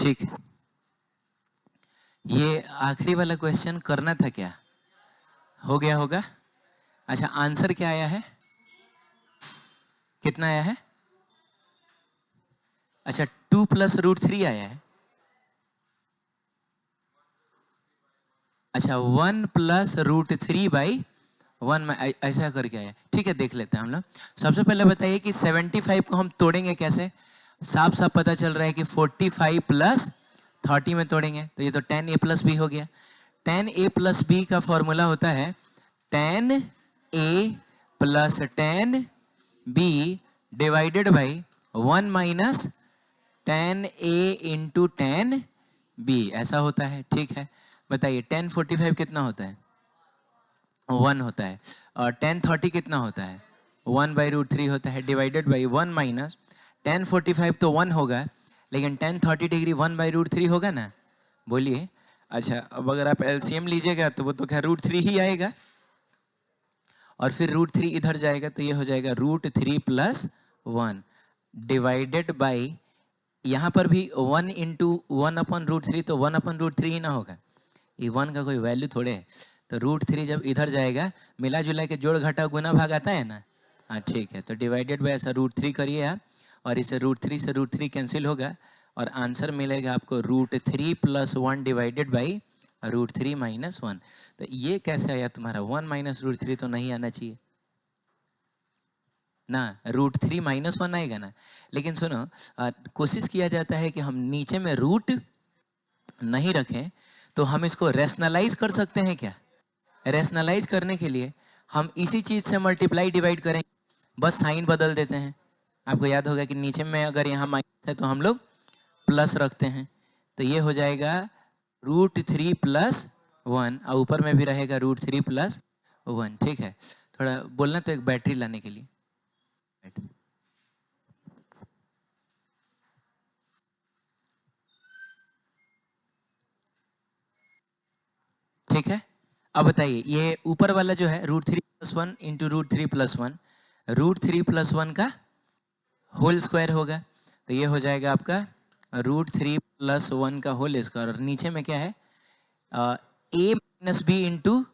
ठीक है, ये आखिरी वाला क्वेश्चन करना था क्या? हो गया होगा। अच्छा, आंसर क्या आया है? कितना आया है? अच्छा, 2 + √3 आया है। अच्छा, 1 + √3/1 में ऐसा करके आया। ठीक है, देख लेते हैं हम लोग। सबसे पहले बताइए कि 75 को हम तोड़ेंगे कैसे? साफ साफ पता चल रहा है कि 45 + 30 में तोड़ेंगे, तो ये तो 10a + b हो गया। 10a + b का फॉर्मूला होता है 10a + 10b divided by 1 - 10a × 10b, ऐसा होता है। ठीक है, बताइए 1045 कितना होता है? 1 होता है। और 1030 कितना होता है? 1/√3 होता है, डिवाइडेड बाई 1 - 1045 तो 1 होगा, लेकिन 1030 डिग्री 1/√3 होगा ना? बोलिए। अच्छा, अब अगर आप एलसीएम लीजिएगा तो वो तो खैर √3 ही आएगा, और फिर √3 इधर जाएगा तो ये हो जाएगा √3 + 1 डिवाइडेड बाई, यहाँ पर भी 1 × 1/√3, तो 1/√3 ही ना होगा, ये 1 का कोई वैल्यू थोड़े है। तो √3 जब इधर जाएगा, मिला जुला के जोड़ घटा गुना भाग आता है ना? हाँ ठीक है, तो डिवाइडेड बाई ऐसा √3 करिए आप, और इसे √3 से √3 कैंसिल होगा, और आंसर मिलेगा आपको √3 + 1 डिवाइडेड बाई √3 - 1। तो ये कैसे आया तुम्हारा? 1 - √3 तो नहीं आना चाहिए ना, √3 - 1 आएगा ना। लेकिन सुनो, कोशिश किया जाता है कि हम नीचे में रूट नहीं रखें, तो हम इसको रेशनलाइज कर सकते हैं क्या? रेशनलाइज करने के लिए हम इसी चीज से मल्टीप्लाई डिवाइड करें, बस साइन बदल देते हैं। आपको याद होगा कि नीचे में अगर यहाँ माइनस है तो हम लोग प्लस रखते हैं, तो ये हो जाएगा √3 + 1, और ऊपर में भी रहेगा √3 + 1। ठीक है, थोड़ा बोलना तो एक बैटरी लाने के लिए। ठीक है, अब बताइए ये ऊपर वाला जो है √3 + 1 × √3 + 1, √3 + 1 का होल स्क्वायर होगा, तो ये हो जाएगा आपका √3 + 1 का होल स्क्वायर। और नीचे में क्या है? a - b ×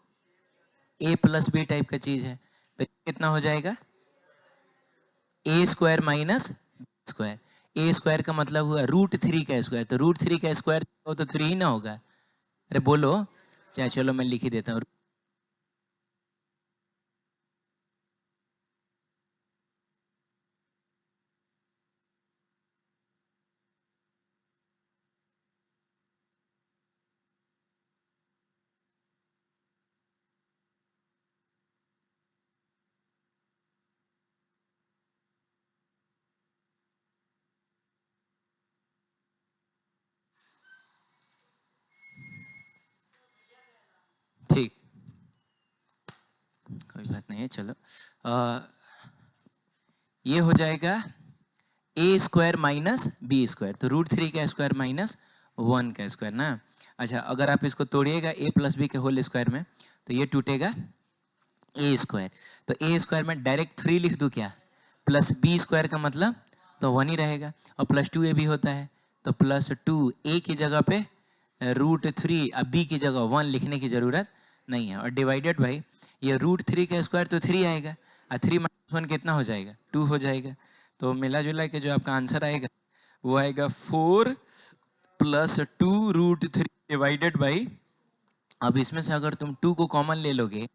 a + b type का चीज है, तो कितना हो जाएगा? a² - b²। a² का मतलब हुआ √3 का स्क्वायर, तो √3 का स्क्वायर हो तो 3 ही ना होगा? अरे बोलो, चाहे चलो मैं लिख ही देता हूँ। ठीक, कोई बात नहीं है, चलो। ये हो जाएगा a² - b², तो √3 का स्क्वायर - 1 का स्क्वायर ना। अच्छा, अगर आप इसको तोड़िएगा a + b के होल स्क्वायर में, तो ये टूटेगा a², तो a² में डायरेक्ट 3 लिख दूं क्या? प्लस b² का मतलब तो 1 ही रहेगा, और +2a भी होता है, तो +2 a की जगह पे √3, अब b की जगह 1 लिखने की जरूरत नहीं है, और डिवाइडेड बाई ये √3 का स्क्वायर तो 3 आएगा, और 3 - 1 कितना हो जाएगा? 2 हो जाएगा। तो मिला जुला के जो आपका आंसर आएगा वो आएगा 4 + 2 √3 डिवाइडेड बाई, अब इसमें से अगर तुम 2 को कॉमन ले लोगे,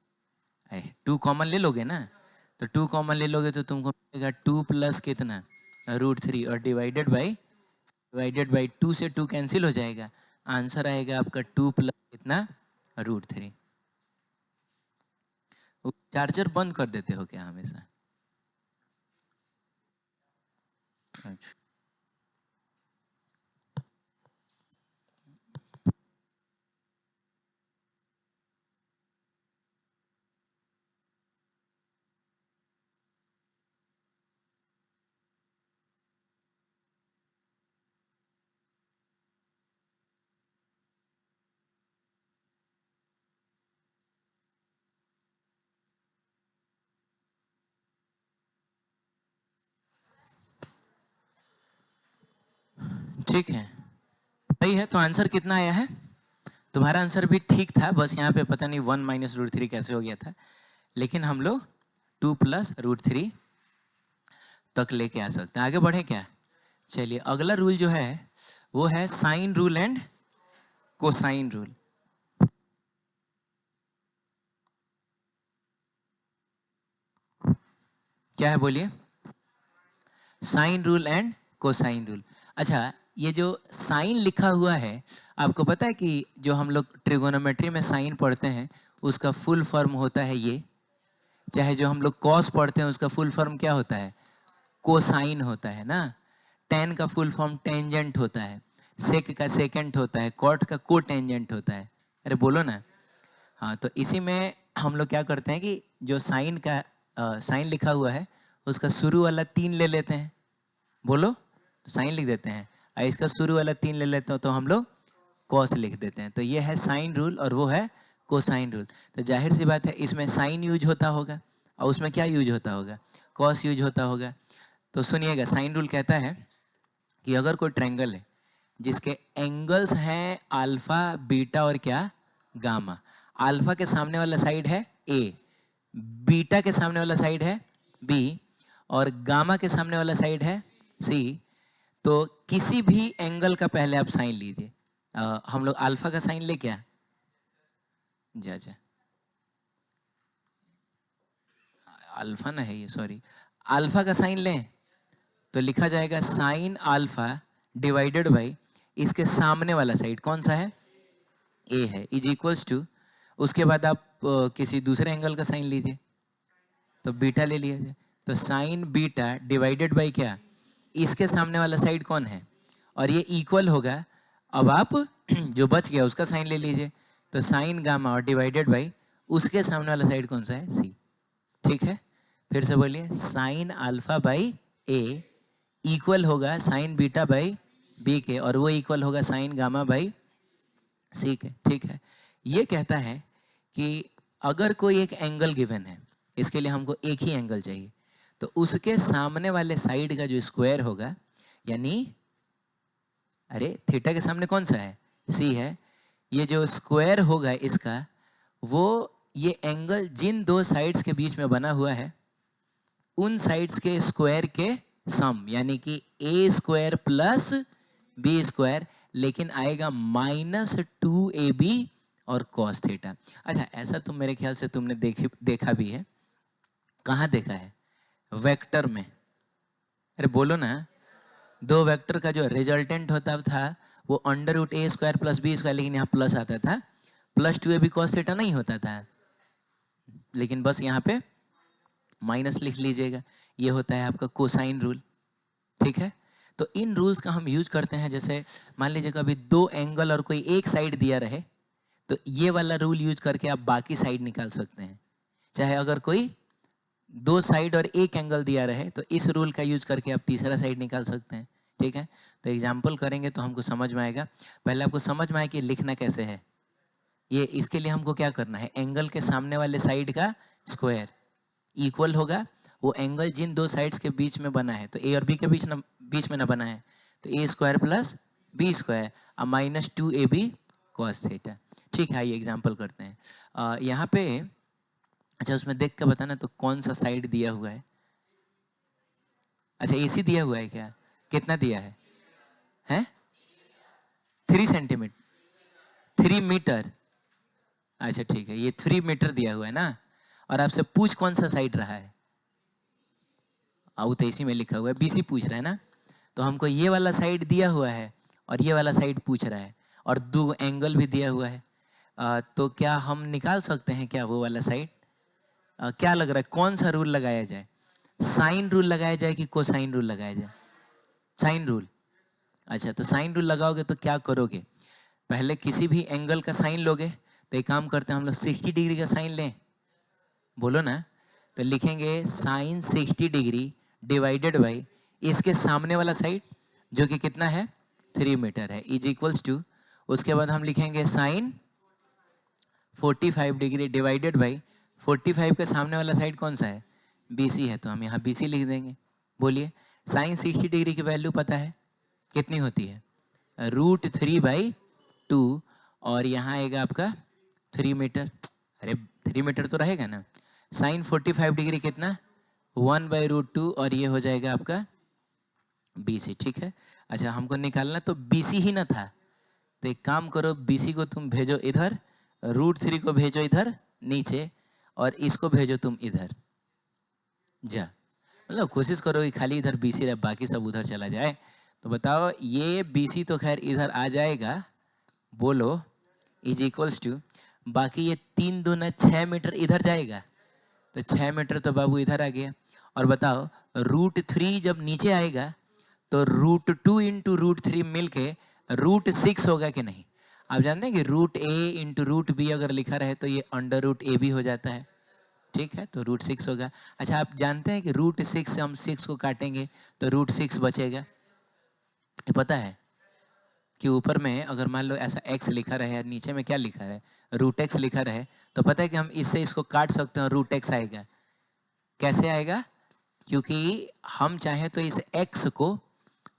2 कॉमन ले लोगे ना, तो 2 कॉमन ले लोगे तो तुमको मिलेगा 2 + कितना? √3, और डिवाइडेड बाई 2 से 2 कैंसिल हो जाएगा, आंसर आएगा आपका 2 + कितना? √3। चार्जर बंद कर देते हो क्या हमेशा? अच्छा, ठीक है, सही है। तो आंसर कितना आया है? तुम्हारा आंसर भी ठीक था, बस यहाँ पे पता नहीं 1 माइनस रूट थ्री कैसे हो गया था, लेकिन हम लोग 2 प्लस रूट थ्री तक लेके आ सकते हैं। आगे बढ़े क्या? चलिए अगला रूल जो है वो है sine rule and cosine rule. क्या है बोलिए? Sine rule and cosine rule. अच्छा, ये जो साइन लिखा हुआ है, आपको पता है कि जो हम लोग ट्रिगोनोमेट्री में साइन पढ़ते हैं उसका फुल फॉर्म होता है ये। चाहे जो हम लोग कॉस पढ़ते हैं उसका फुल फॉर्म क्या होता है? कोसाइन होता है ना। टेन का फुल फॉर्म टेंजेंट होता है, सेक का सेकेंट होता है, कॉट का को टेंजेंट होता है। अरे बोलो ना। हाँ, तो इसी में हम लोग क्या करते हैं कि जो साइन का साइन लिखा हुआ है उसका शुरू वाला 3 ले लेते हैं। बोलो, तो साइन लिख देते हैं, और इसका शुरू वाला 3 ले लेते हो तो हम लोग कॉस लिख देते हैं। तो ये है साइन रूल और वो है कोसाइन रूल। तो जाहिर सी बात है इसमें साइन यूज होता होगा और उसमें क्या यूज होता होगा? कॉस यूज होता होगा। तो सुनिएगा, साइन रूल कहता है कि अगर कोई ट्रायंगल है जिसके एंगल्स हैं अल्फा, बीटा और क्या, गामा। अल्फा के सामने वाला साइड है ए, बीटा के सामने वाला साइड है बी, और गामा के सामने वाला साइड है सी। तो किसी भी एंगल का पहले आप साइन लीजिए। हम लोग अल्फा का साइन ले क्या? जा जा, अल्फा ना है ये, सॉरी। अल्फा का साइन लें तो लिखा जाएगा साइन अल्फा डिवाइडेड बाई इसके सामने वाला साइड कौन सा है? ए है, इज इक्वल्स टू, उसके बाद आप किसी दूसरे एंगल का साइन लीजिए तो बीटा ले लिया जाए। तो साइन बीटा डिवाइडेड बाई क्या? इसके सामने वाला साइड कौन है, और ये इक्वल होगा। अब आप जो बच गया उसका साइन ले लीजिए, तो साइन गामा और डिवाइडेड बाई उसके सामने वाला साइड कौन सा है? सी। ठीक है, फिर से बोलिए, sine alpha by A equal होगा साइन बीटा बाई बी के, और वो इक्वल होगा साइन गामा बाई सी के। ठीक है, ये कहता है कि अगर कोई एक एंगल गिवन है, इसके लिए हमको एक ही एंगल चाहिए, तो उसके सामने वाले साइड का जो स्क्वायर होगा, यानी अरे थीटा के सामने कौन सा है? सी है। ये जो स्क्वायर होगा इसका, वो ये एंगल जिन दो साइड्स के बीच में बना हुआ है उन साइड्स के स्क्वायर के सम, यानी कि ए स्क्वायर प्लस बी स्क्वायर, लेकिन आएगा -2ab और कॉस थीटा। अच्छा, ऐसा तो मेरे ख्याल से तुमने देखा भी है। कहाँ देखा है? वेक्टर में। अरे बोलो ना। दो वेक्टर का जो रिजल्टेंट होता था वो अंडर रूट ए स्क्वायर प्लस बी स्क्वायर, लेकिन यहाँ प्लस आता था, +2ab कॉस थीटा नहीं होता था, लेकिन बस यहाँ पे माइनस लिख लीजिएगा। ये होता है आपका कोसाइन रूल। ठीक है, तो इन रूल्स का हम यूज करते हैं। जैसे मान लीजिए कभी दो एंगल और कोई एक साइड दिया रहे, तो ये वाला रूल यूज करके आप बाकी साइड निकाल सकते हैं। चाहे अगर कोई दो साइड और एक एंगल दिया रहे तो इस रूल का यूज करके आप तीसरा साइड निकाल सकते हैं। ठीक है, तो एग्जाम्पल करेंगे तो हमको समझ में आएगा। पहले आपको समझ में आए कि लिखना कैसे है ये। इसके लिए हमको क्या करना है, एंगल के सामने वाले साइड का स्क्वायर इक्वल होगा वो एंगल जिन दो साइड्स के बीच में बना है, तो ए और बी के बीच में ना बना है, तो ए स्क्वायर प्लस बी स्क्वायर और -2ab कॉस थीटा। ठीक है, ये एग्जाम्पल करते हैं। यहाँ पे अच्छा, उसमें देख के बताना तो कौन सा साइड दिया हुआ है। अच्छा, एसी दिया हुआ है क्या? कितना दिया है? हैं 3 सेंटीमीटर, 3 मीटर। अच्छा ठीक है, ये 3 मीटर दिया हुआ है ना। और आपसे पूछ कौन सा साइड रहा है? वो तो इसी में लिखा हुआ है, बीसी पूछ रहा है ना। तो हमको ये वाला साइड दिया हुआ है और ये वाला साइड पूछ रहा है, और दो एंगल भी दिया हुआ है। तो क्या हम निकाल सकते हैं क्या वो वाला साइड? क्या लग रहा है कौन सा रूल लगाया जाए? साइन रूल लगाया जाए कि कोसाइन रूल लगाया जाए? Sine rule. अच्छा, तो साइन रूल लगाओगे तो क्या करोगे? पहले किसी भी एंगल का साइन लोगे, तो एक काम करते हैं हम लोग 60 डिग्री का साइन लें। बोलो ना। तो लिखेंगे साइन 60 डिग्री डिवाइडेड बाई इसके सामने वाला साइड जो कि कितना है? 3 मीटर है, इज इक्वल्स टू, उसके बाद हम लिखेंगे साइन 45 डिग्री डिवाइडेड बाई 45 के सामने वाला साइड कौन सा है? BC है, तो हम यहाँ BC लिख देंगे। बोलिए, साइन 60 डिग्री की वैल्यू पता है कितनी होती है? √3/2 और यहाँ आएगा आपका 3 मीटर। अरे 3 मीटर तो रहेगा ना। साइन 45 डिग्री कितना 1/√2 और ये हो जाएगा आपका BC। ठीक है, अच्छा हमको निकालना तो BC ही ना था, तो एक काम करो BC को तुम भेजो इधर, √3 को भेजो इधर नीचे और इसको भेजो तुम इधर जा। मतलब कोशिश करो कि खाली इधर BC रहे, बाकी सब उधर चला जाए। तो बताओ ये BC तो खैर इधर आ जाएगा, बोलो इज इक्वल्स टू, बाकी ये 3 दूना 6 मीटर इधर जाएगा, तो 6 मीटर तो बाबू इधर आ गया। और बताओ √3 जब नीचे आएगा तो √2 इंटू √3 मिल के √6 होगा कि नहीं। आप जानते हैं कि √a इंटू √b अगर लिखा रहे तो ये √a भी हो जाता है। ठीक है, तो √6 होगा। अच्छा आप जानते हैं कि √6 से हम 6 को काटेंगे तो √6 बचेगा। ये पता है कि ऊपर में अगर मान लो ऐसा x लिखा रहे और नीचे में क्या लिखा है √x लिखा रहे, तो पता है कि हम इससे इसको काट सकते हैं, √x आएगा। कैसे आएगा? क्योंकि हम चाहें तो इस x को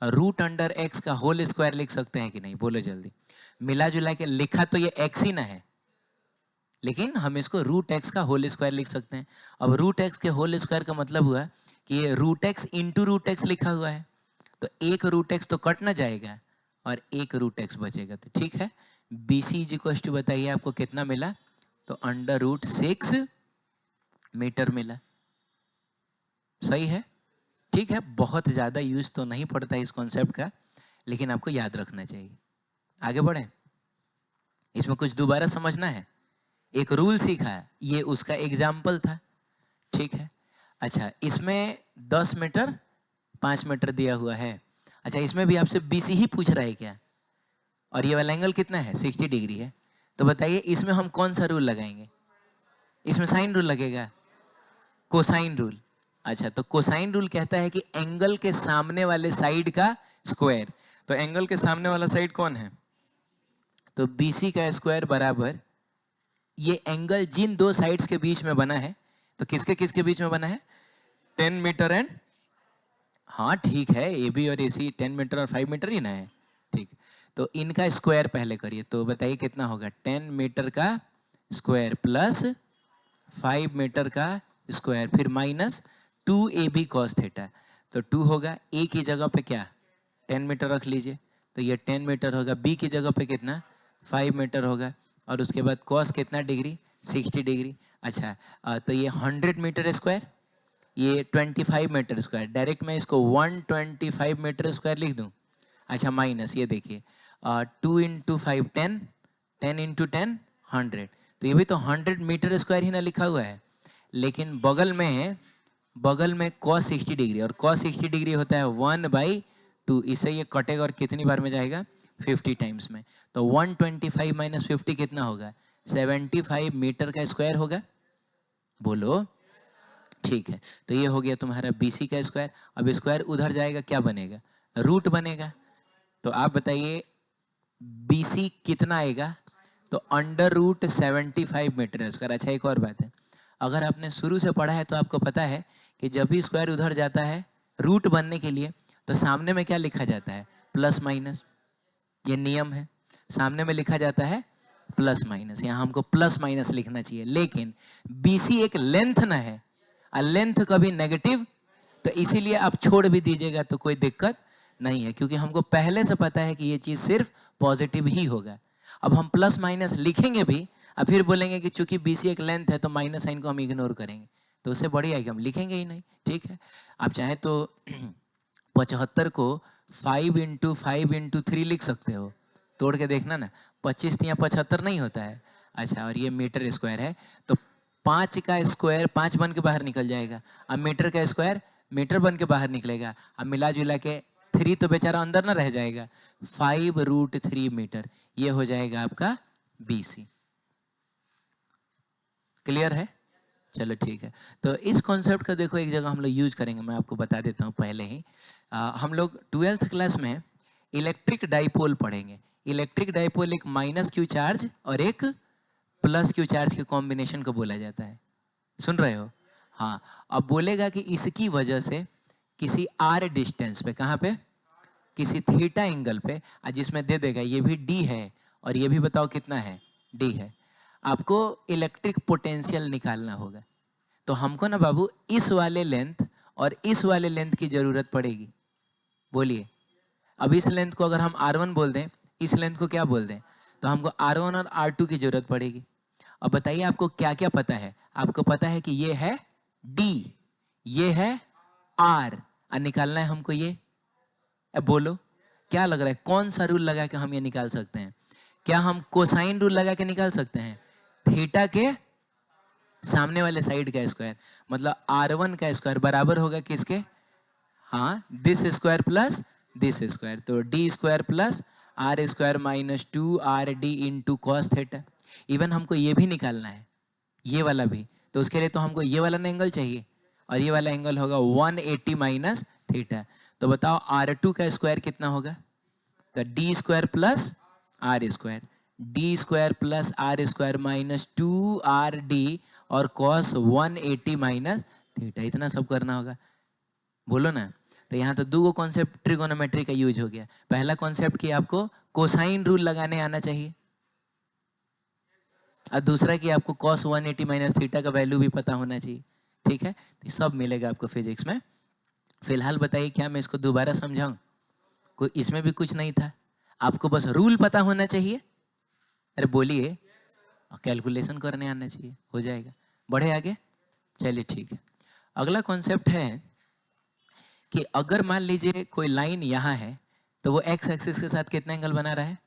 √x का होल स्क्वायर लिख सकते हैं कि नहीं, बोलो जल्दी। मिला जुला के लिखा तो ये x ही ना है, लेकिन हम इसको √x का होल स्क्वायर लिख सकते हैं। अब √x के होल स्क्वायर का मतलब हुआ कि ये √x इंटू √x लिखा हुआ है, तो एक √x तो कट ना जाएगा और एक √x बचेगा। तो ठीक है, BC इज इक्वल टू बताइए आपको कितना मिला, तो √6 मीटर मिला। सही है, ठीक है। बहुत ज़्यादा यूज तो नहीं पड़ता इस कॉन्सेप्ट का, लेकिन आपको याद रखना चाहिए। आगे बढ़ें, इसमें कुछ दोबारा समझना है। एक रूल सीखा है, ये उसका एग्जाम्पल था। ठीक है, अच्छा इसमें 10 मीटर 5 मीटर दिया हुआ है। अच्छा इसमें भी आपसे BC ही पूछ रहा है क्या, और ये वाला एंगल कितना है 60 डिग्री है। तो बताइए इसमें हम कौन सा रूल लगाएंगे? इसमें साइन रूल लगेगा, कोसाइन रूल। अच्छा तो कोसाइन रूल कहता है कि एंगल के सामने वाले साइड का स्क्वायर। तो एंगल के सामने वाला साइड कौन है? तो BC का स्क्वायर बराबर ये एंगल जिन दो साइड्स के बीच में बना है, तो किसके किसके बीच में बना है? 10 मीटर एंड, हाँ ठीक है, AB और AC 10 मीटर और 5 मीटर ही ना है। ठीक, तो इनका स्क्वायर पहले करिए, तो बताइए कितना होगा? 10 मीटर का स्क्वायर प्लस 5 मीटर का स्क्वायर, फिर माइनस 2AB cos थीटा। तो 2 होगा, A की जगह पे क्या 10 मीटर रख लीजिए, तो ये 10 मीटर होगा। B की जगह पे कितना 5 मीटर होगा, और उसके बाद cos कितना डिग्री 60 डिग्री। अच्छा तो ये 100 मीटर स्क्वायर, ये 25 मीटर स्क्वायर। डायरेक्ट मैं इसको 125 मीटर स्क्वायर लिख दूं। अच्छा माइनस ये देखिए 2 इंटू 5 10, 10 इंटू 10 100, तो ये भी तो 100 मीटर स्क्वायर ही ना लिखा हुआ है। लेकिन बगल में cos 60 डिग्री, और cos 60 डिग्री होता है 1/2। इससे ये कटेगा और कितनी बार में जाएगा 50 टाइम्स में। तो 125 माइनस 50 कितना होगा? 75 मीटर का स्क्वायर होगा, बोलो। ठीक है, तो ये हो गया तुम्हारा BC का स्क्वायर। अब स्क्वायर उधर जाएगा, क्या बनेगा? रूट बनेगा। तो आप बताइए BC कितना आएगा? तो √75 मीटर स्क्वायर। अच्छा एक और बात है, अगर आपने शुरू से पढ़ा है तो आपको पता है कि जब भी स्क्वायर उधर जाता है रूट बनने के लिए, तो सामने में क्या लिखा जाता है? Plus minus. ये नियम है, सामने में लिखा जाता है प्लस माइनस। यहाँ हमको प्लस माइनस लिखना चाहिए, लेकिन BC एक लेंथ ना है, लेंथ कभी नेगेटिव, तो इसीलिए आप छोड़ भी दीजिएगा तो कोई दिक्कत नहीं है, क्योंकि हमको पहले से पता है कि ये चीज़ सिर्फ पॉजिटिव ही होगा। अब हम प्लस माइनस लिखेंगे भी और फिर बोलेंगे कि चूंकि BC एक लेंथ है तो माइनस साइन को हम इग्नोर करेंगे, तो उससे बढ़िया है कि हम लिखेंगे ही नहीं। ठीक है, आप चाहें तो 75 को 5 इंटू 5 इंटू 3 लिख सकते हो, तोड़ के देखना ना, 25 या 75 नहीं होता है। अच्छा और ये मीटर स्क्वायर है, तो 5 का स्क्वायर 5 बन के बाहर निकल जाएगा, अब मीटर का स्क्वायर मीटर बन के बाहर निकलेगा। अब मिला जुला के 3 तो बेचारा अंदर ना रह जाएगा, 5√3 मीटर, ये हो जाएगा आपका BC। क्लियर है? चलो ठीक है, तो इस कॉन्सेप्ट का देखो एक जगह हम लोग यूज करेंगे, मैं आपको बता देता हूँ पहले ही। हम लोग 12th क्लास में इलेक्ट्रिक डाइपोल पढ़ेंगे। इलेक्ट्रिक डाइपोल एक माइनस क्यू चार्ज और एक प्लस क्यू चार्ज के कॉम्बिनेशन को बोला जाता है, सुन रहे हो? हाँ, अब बोलेगा कि इसकी वजह से किसी R डिस्टेंस पे, कहाँ पे? किसी थीटा एंगल पे, जिसमें दे देगा ये भी डी है और ये भी बताओ कितना है, डी है, आपको इलेक्ट्रिक पोटेंशियल निकालना होगा। तो हमको ना बाबू इस वाले लेंथ और इस वाले लेंथ की जरूरत पड़ेगी। बोलिए, अब इस लेंथ को अगर हम R1 बोल दें, इस लेंथ को क्या बोल दें, तो हमको R1 और R2 की जरूरत पड़ेगी। अब बताइए आपको क्या क्या पता है। आपको पता है कि ये है D, ये है R, और निकालना है हमको ये। अब बोलो क्या लग रहा है, कौन सा रूल लगा के हम ये निकाल सकते हैं? क्या हम कोसाइन रूल लगा के निकाल सकते हैं? थीटा के सामने वाले साइड का स्क्वायर, मतलब R1 का स्क्वायर बराबर होगा किसके? हाँ, this square plus this square, तो D square plus R square minus 2RD into cos theta. Even हमको ये भी निकालना है, ये वाला भी, तो उसके लिए तो हमको ये वाला एंगल चाहिए, और ये वाला एंगल होगा 180 माइनस थीटा। तो बताओ R2 का स्क्वायर कितना होगा? तो D square plus R square, D square plus R square minus 2RD और कॉस 180 माइनस थीटा, इतना सब करना होगा। बोलो ना। तो यहाँ तो दो कॉन्सेप्ट ट्रिगोनोमेट्री का यूज हो गया। पहला कॉन्सेप्ट कि आपको कोसाइन रूल लगाने आना चाहिए, और दूसरा कि आपको cos 180 माइनस थीटा का वैल्यू भी पता होना चाहिए। ठीक है, तो सब मिलेगा आपको फिजिक्स में। फिलहाल बताइए क्या मैं इसको दोबारा समझाऊं? कोई इसमें भी कुछ नहीं था, आपको बस रूल पता होना चाहिए। अरे बोलिए, कैलकुलेशन करने आना चाहिए, हो जाएगा। बढ़े आगे, चलिए ठीक है। अगला कॉन्सेप्ट है कि अगर मान लीजिए कोई लाइन यहाँ है, तो वो एक्स एक्सिस के साथ कितना एंगल बना रहा है?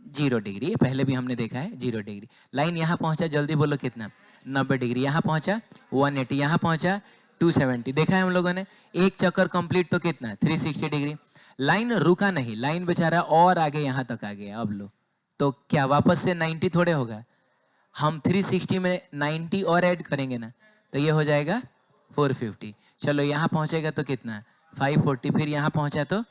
0 डिग्री। पहले भी हमने देखा है 0 डिग्री। लाइन यहाँ पहुंचा, जल्दी बोलो कितना? 90 डिग्री। यहाँ पहुंचा 180, यहाँ पहुंचा 270। देखा है हम लोगों ने, एक चक्कर कंप्लीट तो कितना? 360 डिग्री। लाइन रुका नहीं, लाइन बेचारा और आगे यहाँ तक आ गया। अब लो, तो क्या वापस से 90 थोड़े होगा? हम 360 में 90 और ऐड करेंगे ना, तो ये हो जाएगा 450। चलो यहाँ पहुंचेगा तो कितना? 540। फिर यहाँ पहुंचा तो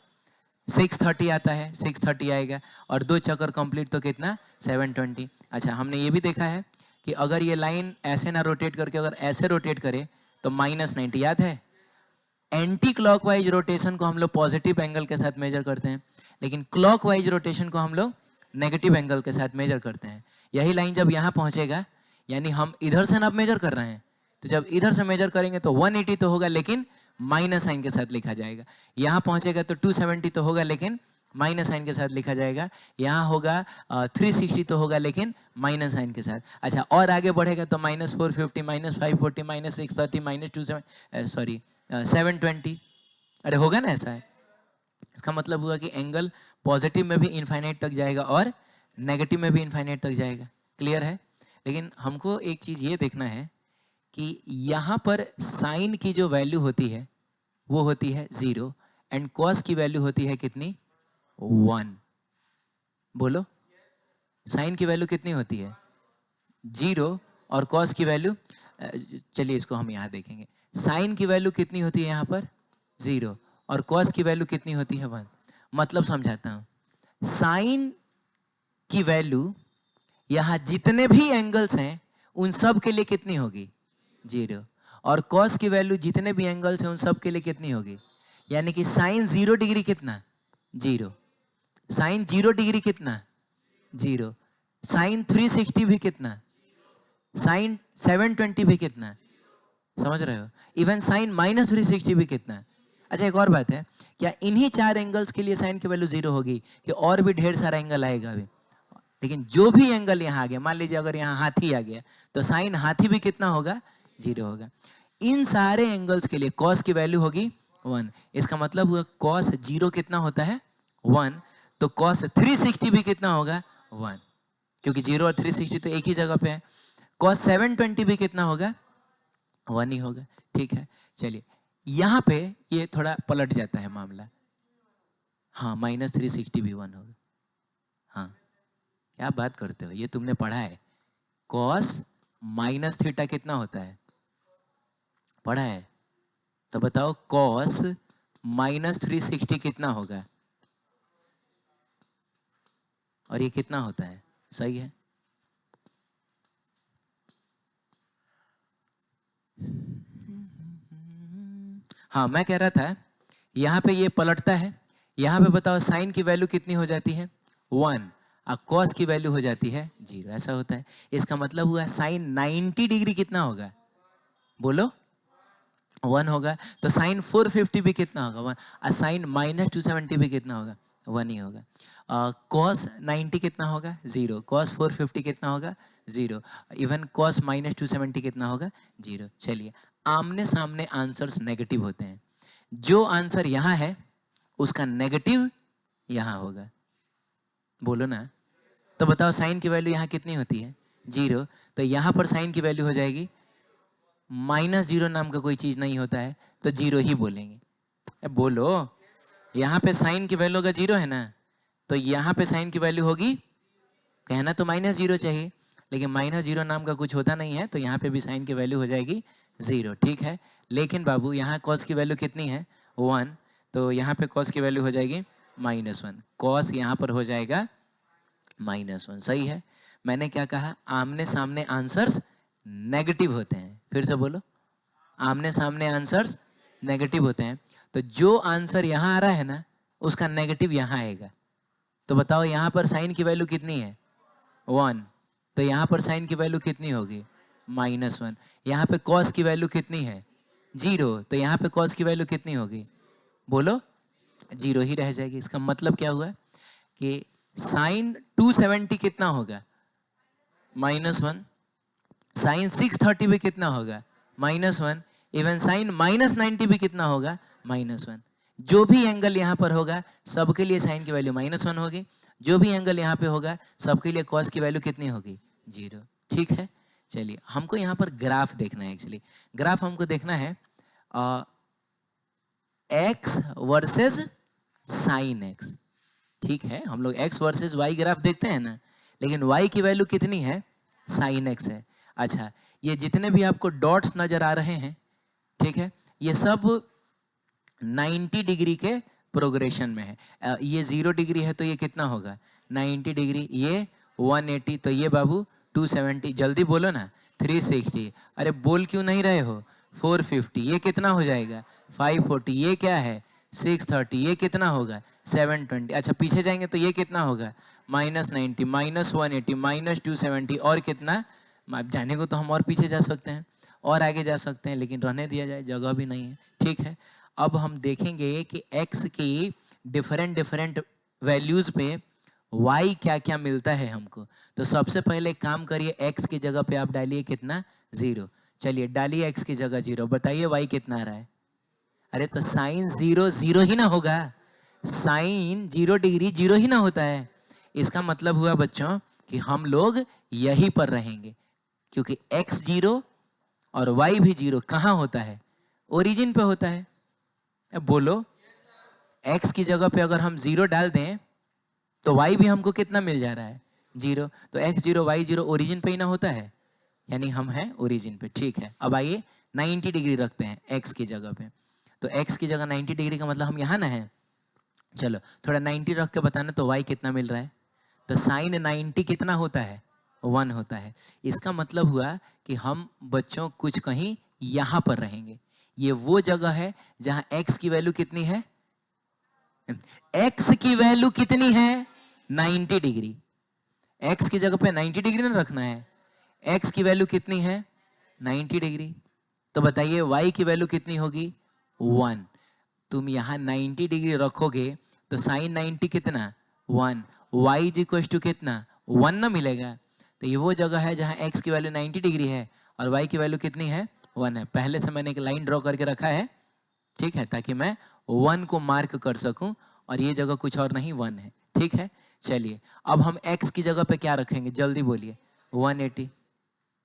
630 आता है, 630 आएगा, और दो चक्कर कंप्लीट तो कितना? 720। अच्छा, हमने ये भी देखा है कि अगर ये लाइन ऐसे ना रोटेट करके अगर ऐसे रोटेट करे तो -90, याद है? एंटी क्लॉकवाइज रोटेशन को हम लोग पॉजिटिव एंगल के साथ मेजर करते हैं, लेकिन क्लॉकवाइज रोटेशन को हम लोग नेगेटिव एंगल के साथ मेजर करते हैं। यही लाइन जब यहाँ पहुंचेगा, यानी हम इधर से ना मेजर कर रहे हैं, तो जब इधर से मेजर करेंगे तो 180 तो होगा, लेकिन माइनस साइन के साथ लिखा जाएगा। यहाँ पहुंचेगा तो 270 तो होगा, लेकिन माइनस साइन के साथ लिखा जाएगा। यहाँ होगा 360 तो होगा, लेकिन माइनस साइन के साथ। अच्छा, और आगे बढ़ेगा तो -450, -540, -630, -720। अरे होगा ना ऐसा है। इसका मतलब हुआ कि एंगल पॉजिटिव में भी इनफाइनाइट तक जाएगा और नेगेटिव में भी इनफाइनाइट तक जाएगा। क्लियर है? लेकिन हमको एक चीज ये देखना है कि यहाँ पर साइन की जो वैल्यू होती है वो होती है 0, एंड कॉस की वैल्यू होती है कितनी? 1। बोलो, साइन की वैल्यू कितनी होती है? 0, और कॉस की वैल्यू, चलिए इसको हम यहाँ देखेंगे। साइन की वैल्यू कितनी होती है यहाँ पर? 0, और कॉस की वैल्यू कितनी होती है? 1। मतलब समझाता हूँ, साइन की वैल्यू यहाँ जितने भी एंगल्स हैं उन सब के लिए कितनी होगी? 0। और कॉस की वैल्यू जितने भी एंगल्स हैं उन सब के लिए कितनी होगी? यानी कि साइन 0 डिग्री कितना? 0। साइन 0 डिग्री कितना? 0। साइन 360 भी कितना? साइन 720 भी कितना? समझ रहे हो? इवन साइन -360 भी कितना? अच्छा, एक और बात है, क्या इन्हीं 4 एंगल्स के लिए साइन की वैल्यू 0 होगी कि और भी ढेर सारा एंगल आएगा अभी? लेकिन जो भी एंगल यहाँ आ गया, मान लीजिए अगर यहाँ हाथी आ गया, तो साइन हाथी भी कितना होगा? 0 होगा। इन सारे एंगल्स के लिए कॉस की वैल्यू होगी 1। इसका मतलब हुआ कॉस 0 कितना होता है? 1। तो कॉस 360 भी कितना होगा? 1, क्योंकि 0 और 360 तो एक ही जगह पे है। कॉस 720 भी कितना होगा? 1 ही होगा। ठीक है, चलिए यहाँ पे ये थोड़ा पलट जाता है मामला। हाँ, -360 भी 1 होगा। हाँ, क्या बात करते हो, ये तुमने पढ़ा है। कॉस माइनस थीटा कितना होता है? पढ़ा है? तो बताओ कॉस -360 कितना होगा? और ये कितना होता है? सही है। हाँ, मैं कह रहा था यहाँ पे ये पलटता है, यहाँ पे बताओ साइन की वैल्यू कितनी हो जाती है 1 और कॉस की वैल्यू हो जाती है 0, ऐसा होता है। इसका मतलब हुआ साइन 90 डिग्री कितना होगा, बोलो 1 होगा। तो साइन 450 भी कितना होगा 1, और साइन -270 भी कितना होगा 1 ही होगा। कॉस 90 कितना होगा 0, कॉस 450 कितना होगा 0, इवन कॉस -270 कितना होगा 0। चलिए आमने सामने आंसर्स नेगेटिव होते हैं, जो आंसर यहाँ है उसका नेगेटिव यहाँ होगा, बोलो ना। तो बताओ साइन की वैल्यू यहाँ कितनी होती है 0, तो यहाँ पर साइन की वैल्यू हो जाएगी -0 नाम का कोई चीज नहीं होता है, तो 0 ही बोलेंगे। बोलो यहाँ पे साइन की वैल्यू का 0 है ना, तो यहाँ पे साइन की वैल्यू होगी, कहना तो -0 चाहिए, लेकिन -0 नाम का कुछ होता नहीं है, तो यहाँ पे भी साइन की वैल्यू हो जाएगी 0, ठीक है। लेकिन बाबू यहाँ कॉस की वैल्यू कितनी है 1, तो यहाँ पे कॉस की वैल्यू हो जाएगी -1, कॉस यहाँ पर हो जाएगा -1, सही है। मैंने क्या कहा, आमने सामने आंसर्स नेगेटिव होते हैं, फिर से बोलो, आमने सामने आंसर्स नेगेटिव होते हैं। तो जो आंसर यहाँ आ रहा है ना उसका नेगेटिव यहाँ आएगा। तो बताओ यहाँ पर साइन की वैल्यू कितनी है 1, तो यहाँ पर साइन की वैल्यू कितनी होगी -1। यहाँ पे कॉस की वैल्यू कितनी है 0, तो यहाँ पे कॉस की वैल्यू कितनी होगी, बोलो 0 ही रह जाएगी। इसका मतलब क्या हुआ कि साइन 270 कितना होगा -1, साइन 630 भी कितना होगा -1, इवन साइन -90 भी कितना होगा -1। जो भी एंगल यहाँ पर होगा सबके लिए साइन की वैल्यू -1 होगी, जो भी एंगल यहाँ पे होगा सबके लिए कॉस की वैल्यू कितनी होगी 0, ठीक है। चलिए हमको यहाँ पर ग्राफ देखना है, एक्चुअली ग्राफ हमको देखना है x वर्सेस साइन x, ठीक है। हम लोग x वर्सेस y ग्राफ देखते हैं ना, लेकिन y की वैल्यू कितनी है साइन x है। अच्छा ये जितने भी आपको डॉट्स नजर आ रहे हैं, ठीक है, ये सब 90 डिग्री के प्रोग्रेशन में है। ये 0 डिग्री है तो ये कितना होगा 90 डिग्री, ये 180, तो ये बाबू 270, जल्दी बोलो ना 360, अरे बोल क्यों नहीं रहे हो 450, ये कितना हो जाएगा 540, ये क्या है 630, ये कितना होगा 720। अच्छा पीछे जाएंगे तो ये कितना होगा -90, -180, -270, और कितना जाने को तो हम और पीछे जा सकते हैं और आगे जा सकते हैं, लेकिन रहने दिया जाए, जगह भी नहीं है, ठीक है। अब हम देखेंगे कि x की डिफरेंट वैल्यूज पे y क्या क्या मिलता है हमको। तो सबसे पहले काम करिए, x की जगह पे आप डालिए कितना 0, चलिए डालिए x की जगह 0, बताइए y कितना आ रहा है। अरे तो साइन 0 0 ही ना होगा, साइन 0 डिग्री 0 ही ना होता है। इसका मतलब हुआ बच्चों कि हम लोग यहीं पर रहेंगे, क्योंकि x 0 और y भी 0 कहाँ होता है ओरिजिन पे होता है। अब बोलो x की जगह पे अगर हम 0 डाल दें तो y भी हमको कितना मिल जा रहा है 0, तो x 0 y 0 ओरिजिन पे ही ना होता है, यानी हम हैं ओरिजिन पे, ठीक है। अब आइए 90 डिग्री रखते हैं x की जगह पे, तो x की जगह 90 डिग्री का मतलब हम यहाँ ना है। चलो थोड़ा 90 रख के बताना तो y कितना मिल रहा है, तो साइन 90 कितना होता है 1 होता है। इसका मतलब हुआ कि हम बच्चों कुछ कहीं यहाँ पर रहेंगे, ये वो जगह है जहां x की वैल्यू कितनी है, x की वैल्यू कितनी है 90 डिग्री, x की जगह पे 90 डिग्री ना रखना है, x की वैल्यू कितनी है 90 डिग्री, तो बताइए y की वैल्यू कितनी होगी 1। तुम यहाँ 90 डिग्री रखोगे तो साइन 90 कितना 1, y इज इक्वल टू कितना 1 ना मिलेगा। तो ये वो जगह है जहाँ x की वैल्यू 90 डिग्री है और y की वैल्यू कितनी है 1 है। पहले से मैंने एक लाइन ड्रॉ करके रखा है, ठीक है, ताकि मैं 1 को मार्क कर सकूं, और ये जगह कुछ और नहीं 1 है, ठीक है। चलिए अब हम x की जगह पे क्या रखेंगे, जल्दी बोलिए 180,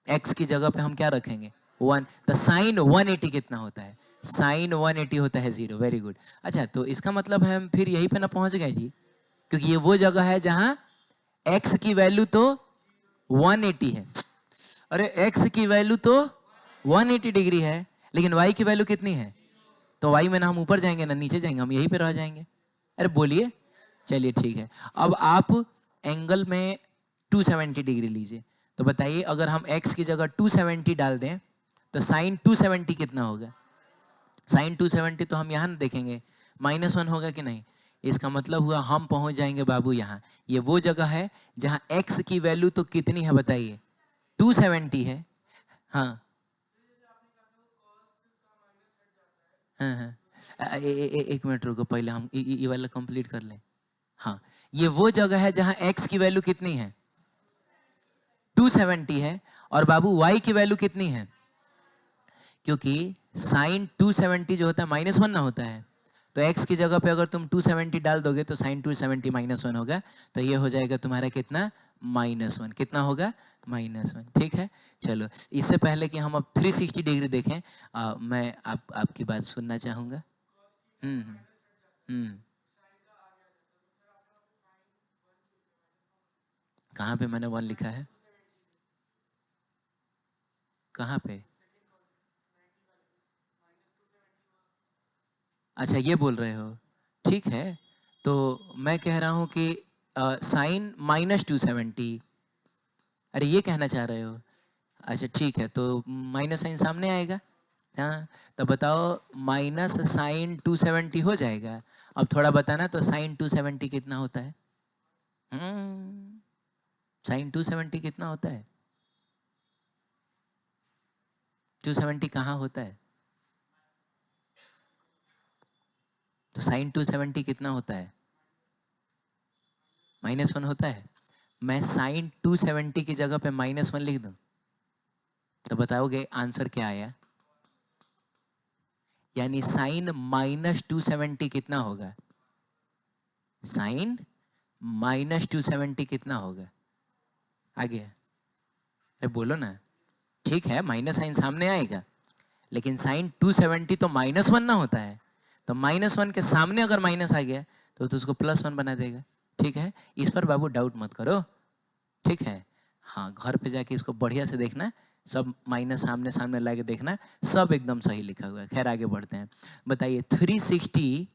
x की जगह पे हम क्या रखेंगे 1, तो साइन 180 कितना होता है, साइन 180 होता है 0, वेरी गुड। अच्छा तो इसका मतलब है हम फिर यहीं पे ना पहुंच गए जी, क्योंकि ये वो जगह है जहां x की वैल्यू तो 180 है, अरे x की वैल्यू तो 180 डिग्री है, लेकिन y की वैल्यू कितनी है, तो y में ना हम ऊपर जाएंगे ना नीचे जाएंगे, हम यहीं पे रह जाएंगे। अरे बोलिए, चलिए ठीक है। अब आप एंगल में 270 डिग्री लीजिए, तो बताइए अगर हम x की जगह 270 डाल दें तो साइन 270 कितना होगा, साइन 270 तो हम यहाँ ना देखेंगे -1 होगा कि नहीं, इसका मतलब हुआ हम पहुंच जाएंगे बाबू यहाँ। ये वो जगह है जहाँ x की वैल्यू तो कितनी है बताइए, 270 है। हाँ हाँ हाँ एक मिनट रुको, पहले हम ये वाला कंप्लीट कर लें। हाँ, ये वो जगह है जहाँ x की वैल्यू कितनी है, 270 है, और बाबू y की वैल्यू कितनी है, क्योंकि साइन 270 जो होता है -1 ना होता है, तो x की जगह पे अगर तुम 270 डाल दोगे तो साइन 270 -1 होगा, तो ये हो जाएगा तुम्हारा कितना, -1। कितना होगा, -1। ठीक है, चलो इससे पहले कि हम अब 360 डिग्री देखें, मैं आपकी बात सुनना चाहूँगा। हम्म हम्म हम्म। कहाँ पे मैंने 1 लिखा है, कहाँ पे? अच्छा ये बोल रहे हो, ठीक है, तो मैं कह रहा हूँ कि साइन -270, अरे ये कहना चाह रहे हो? अच्छा ठीक है, तो माइनस साइन सामने आएगा। हाँ, तो बताओ माइनस साइन 270 हो जाएगा। अब थोड़ा बताना तो साइन 270 कितना होता है? साइन 270 कितना होता है? 270 कहाँ होता है? तो साइन 270 कितना होता है? -1 होता है। मैं साइन 270 की जगह पे -1 लिख दूं तो बताओगे आंसर क्या आया? यानी साइन -270 कितना होगा? साइन -270 कितना होगा? आ गया? अरे बोलो ना। ठीक है, माइनस साइन सामने आएगा, लेकिन साइन 270 तो -1 ना होता है, तो -1 के सामने अगर माइनस आ गया तो उसको +1 बना देगा। ठीक है, इस पर बाबू डाउट मत करो। ठीक है, हाँ घर पे जाके इसको बढ़िया से देखना, सब माइनस सामने सामने ला के देखना, सब एकदम सही लिखा हुआ है। खैर आगे बढ़ते हैं, बताइए 360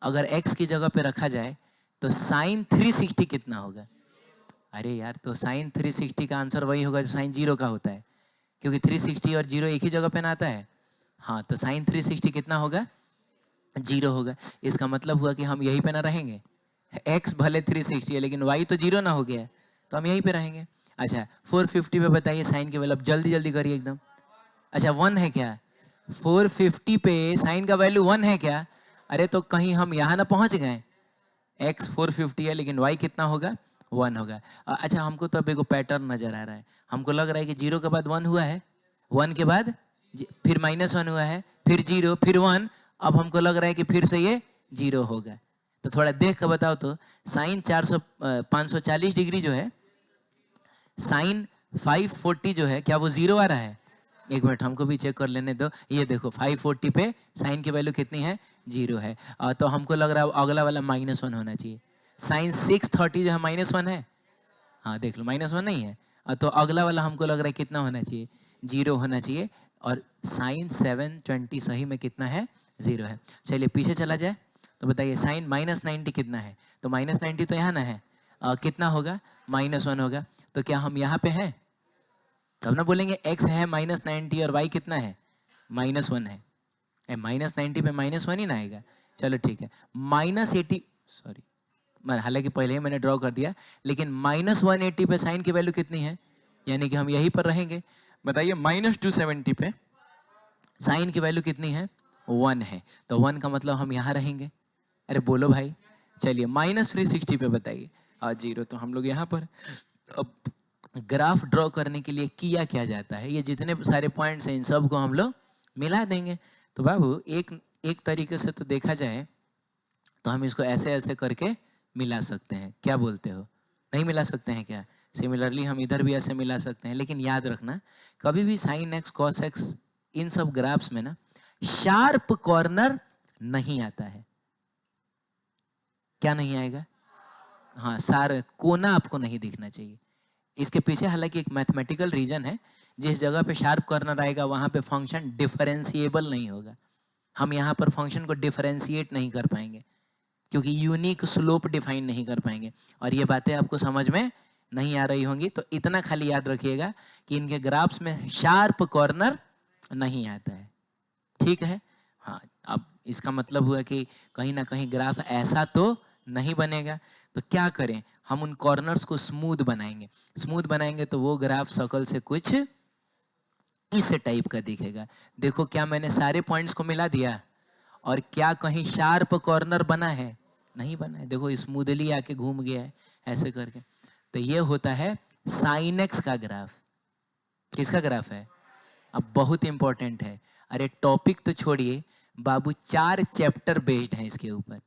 अगर x की जगह पे रखा जाए तो साइन 360 कितना होगा? अरे यार, तो साइन 360 का आंसर वही होगा जो साइन 0 का होता है, क्योंकि 360 और 0 एक ही जगह पे ना आता है। हाँ, तो साइन 360 कितना होगा? 0 होगा। इसका मतलब हुआ कि हम यहीं पे ना रहेंगे, x भले 360 है लेकिन y तो 0 ना हो गया है, तो हम यहीं पे रहेंगे। अच्छा 450 पे बताइए साइन की वैल्यू, जल्दी जल्दी करिए एकदम। अच्छा 1 है क्या? 450 पे साइन का वैल्यू 1 है क्या? अरे तो कहीं हम यहाँ ना पहुँच गए, x 450 है लेकिन y कितना होगा? 1 होगा। अच्छा हमको तो अब एक पैटर्न नजर आ रहा है, हमको लग रहा है कि 0 के बाद 1 हुआ है, 1 के बाद फिर -1 हुआ है, फिर 0, फिर 1, अब हमको लग रहा है कि फिर से ये 0 होगा। तो थोड़ा देख कर बताओ तो, साइन 540 डिग्री जो है, साइन 540 जो है, क्या वो 0 आ रहा है? एक मिनट हमको भी चेक कर लेने दो। ये देखो 540 पे साइन की वैल्यू कितनी है? 0 है। तो हमको लग रहा है अगला वाला -1 होना चाहिए। साइन 630 जो है -1 है, हाँ देख लो -1 नहीं है। तो अगला वाला हमको लग रहा है कितना होना चाहिए? 0 होना चाहिए। और साइन 720 सही में कितना है? 0 है। चलिए पीछे चला जाए, तो बताइए साइन -90 कितना है? तो -90 तो यहाँ ना है, कितना होगा? -1 होगा। तो क्या हम यहाँ पे हैं? तब ना बोलेंगे x है -90 और y कितना है? -1 है। -90 पे -1 ही ना आएगा। चलो ठीक है, -80, सॉरी हालांकि पहले ही मैंने ड्रॉ कर दिया, लेकिन -180 पे साइन की वैल्यू कितनी है? यानी कि हम यहीं पर रहेंगे। बताइए -270 पे साइन की वैल्यू कितनी है? 1 है, तो 1 का मतलब हम यहाँ रहेंगे। अरे बोलो भाई। चलिए -360 पे बताइए, 0, तो हम लोग यहाँ पर। अब ग्राफ ड्रॉ करने के लिए किया क्या जाता है? ये जितने सारे पॉइंट्स हैं इन सब को हम लोग मिला देंगे। तो बाबू एक एक तरीके से तो देखा जाए तो हम इसको ऐसे ऐसे करके मिला सकते हैं, क्या बोलते हो? नहीं मिला सकते हैं क्या? सिमिलरली हम इधर भी ऐसे मिला सकते हैं, लेकिन याद रखना कभी भी साइन एक्स कॉस एक्स इन सब ग्राफ्स में ना शार्प कॉर्नर नहीं आता है। क्या नहीं आएगा? हाँ, सारे कोना आपको नहीं दिखना चाहिए। इसके पीछे हालांकि एक मैथमेटिकल रीजन है, जिस जगह पे शार्प कॉर्नर आएगा वहां पे फंक्शन डिफरेंशिएबल नहीं होगा। हम यहाँ पर फंक्शन को डिफरेंशिएट नहीं कर पाएंगे, क्योंकि यूनिक स्लोप डिफाइन नहीं कर पाएंगे। और ये बातें आपको समझ में नहीं आ रही होंगी, तो इतना खाली याद रखिएगा कि इनके ग्राफ्स में शार्प कॉर्नर नहीं आता है। ठीक है, हाँ अब इसका मतलब हुआ कि कहीं ना कहीं ग्राफ ऐसा तो नहीं बनेगा। तो क्या करें, हम उन कॉर्नर्स को स्मूथ बनाएंगे। स्मूथ बनाएंगे तो वो ग्राफ शक्ल से कुछ इस टाइप का दिखेगा। देखो क्या मैंने सारे पॉइंट्स को मिला दिया, और क्या कहीं शार्प कॉर्नर बना है? नहीं बना है। देखो स्मूथली आके घूम गया है ऐसे करके। तो ये होता है साइन एक्स का ग्राफ। किसका ग्राफ है? अब बहुत इंपॉर्टेंट है। अरे टॉपिक तो छोड़िए बाबू, 4 चैप्टर बेस्ड हैं इसके ऊपर।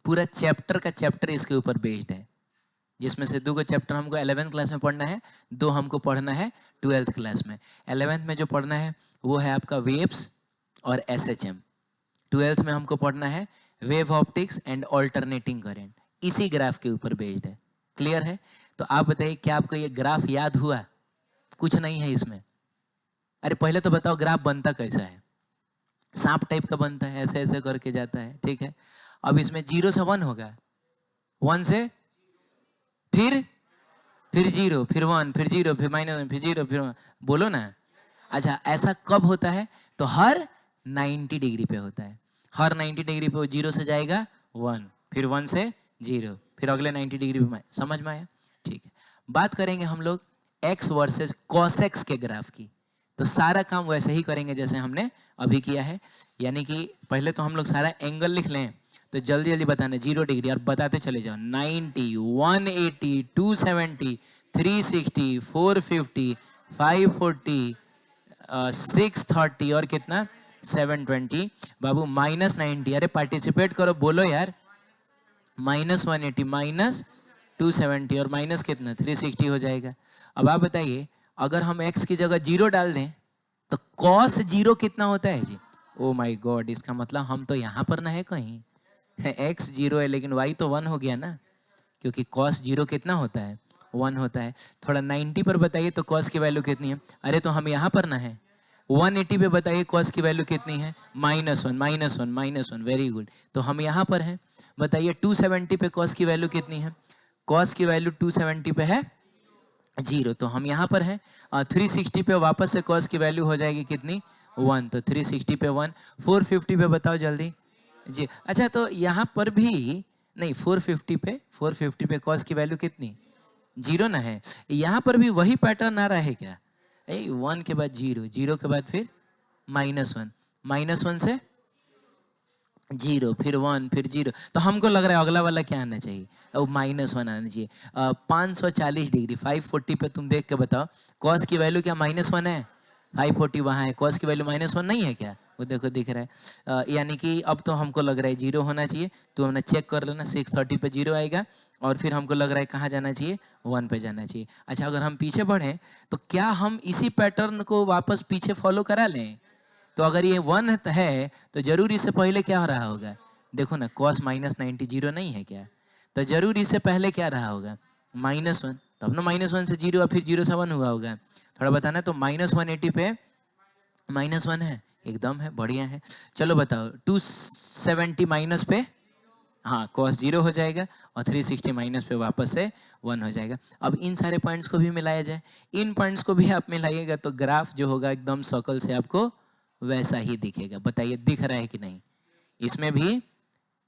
पूरा चैप्टर का चैप्टर इसके ऊपर बेस्ड है, जिसमें से 2 चैप्टर हमको 11th क्लास में पढ़ना है, 2 हमको पढ़ना है 12th क्लास में। 11th में जो पढ़ना है वो है आपका वेव्स और SHM। 12th में हमको पढ़ना है wave optics and alternating current. इसी ग्राफ के ऊपर बेस्ड है। क्लियर है? तो आप बताइए क्या आपको ये ग्राफ याद हुआ? कुछ नहीं है इसमें। अरे पहले तो बताओ ग्राफ बनता कैसा है? सांप टाइप का बनता है, ऐसे ऐसे करके जाता है, ठीक है। अब इसमें 0 से 1 होगा, 1 से फिर 0, फिर 1, फिर 0, फिर -1, फिर 0, फिर 1। बोलो ना। अच्छा ऐसा कब होता है? तो हर 90 डिग्री पे होता है। हर 90 डिग्री पे वो 0 से जाएगा 1, फिर 1 से 0, फिर अगले 90 डिग्री पे। समझ में आया? ठीक है। बात करेंगे हम लोग x वर्सेस cos x के ग्राफ की। तो सारा काम वैसे ही करेंगे जैसे हमने अभी किया है। यानी कि पहले तो हम लोग सारा एंगल लिख लें, तो जल्दी जल्दी बताना 0 डिग्री, और बताते चले जाओ। 90, 180, 270, 360, 450, 540, 630 और कितना 720। बाबू -90। अरे पार्टिसिपेट करो, बोलो यार। -180, -270 और माइनस कितना 360 हो जाएगा। अब आप बताइए अगर हम x की जगह 0 डाल दें तो cos 0 कितना होता है जी? ओ माय गॉड, इसका मतलब हम तो यहाँ पर ना है कहीं। x 0 है लेकिन y तो 1 हो गया ना, क्योंकि cos 0 कितना होता है? 1 होता है। थोड़ा 90 पर बताइए तो cos की वैल्यू कितनी है? अरे तो हम यहाँ पर ना है। 180 पे बताइए cos की वैल्यू कितनी है? -1, -1। Very good. तो हम यहाँ पर हैं। बताइए 270 पे cos की वैल्यू कितनी है? cos की वैल्यू 270 पे है 0, तो हम यहाँ पर हैं। 360 पे वापस से cos की वैल्यू हो जाएगी कितनी? 1, तो 360 पे 1। 450 पे बताओ जल्दी जी। अच्छा तो यहाँ पर भी नहीं, 450 पे cos की वैल्यू कितनी? 0 ना है। यहाँ पर भी वही पैटर्न आ रहा है क्या? 1 के बाद 0, 0 के बाद फिर -1, -1 से 0, फिर 1, फिर 0। तो हमको लग रहा है अगला वाला क्या आना चाहिए? और -1 आना चाहिए। 540 डिग्री 540 पे तुम देख के बताओ cos की वैल्यू क्या -1 है? 540 वहाँ है, cos की वैल्यू -1 नहीं है क्या? वो देखो दिख रहा है। यानी कि अब तो हमको लग रहा है 0 होना चाहिए। तो हमने चेक कर लेना, 630 पे 0 आएगा, और फिर हमको लग रहा है कहाँ जाना चाहिए? 1 पे जाना चाहिए। अच्छा अगर हम पीछे बढ़ें तो क्या हम इसी पैटर्न को वापस पीछे फॉलो करा लें? तो अगर ये 1 है तो जरूर इससे पहले क्या हो रहा होगा? देखो ना cos -90 0 नहीं है क्या? तो जरूर इससे पहले क्या रहा होगा? -1। तब ना -1 से 0 और फिर 0 से 1 हुआ होगा। थोड़ा बताना। तो -180 पे -1 है, एकदम है, बढ़िया है। चलो बताओ 270 माइनस पे, हाँ cos 0 हो जाएगा, और 360 माइनस पे वापस से 1 हो जाएगा। अब इन सारे पॉइंट्स को भी मिलाया जाए। इन पॉइंट्स को भी आप मिलाइएगा तो ग्राफ जो होगा एकदम सर्कल से आपको वैसा ही दिखेगा। बताइए दिख रहा है कि नहीं? इसमें भी